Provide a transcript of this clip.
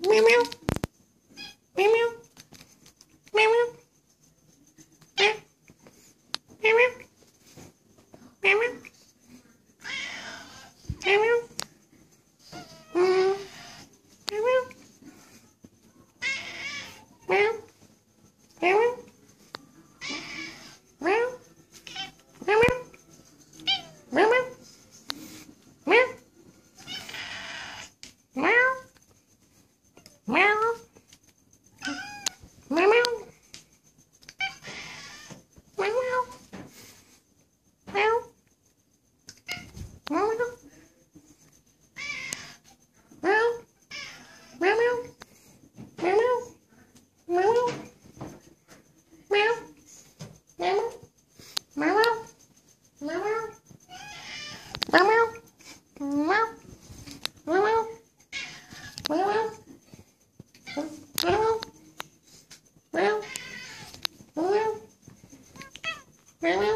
Meow meow. Meow meow. Meow meow. Meow meow. Meow meow. Meow meow. Meow meow. Meow. Meow meow. Meow. Meow meow. Meow meow. Meow. Meow. Meow. Meow meow. Meow meow. Meow. Meow meow. Meow. Meow meow. Meow meow. Meow meow. Meow. Meow. Meow meow. Meow meow. Meow meow. Meow. Meow meow. Meow meow. Meow meow. Meow. Meow. Meow.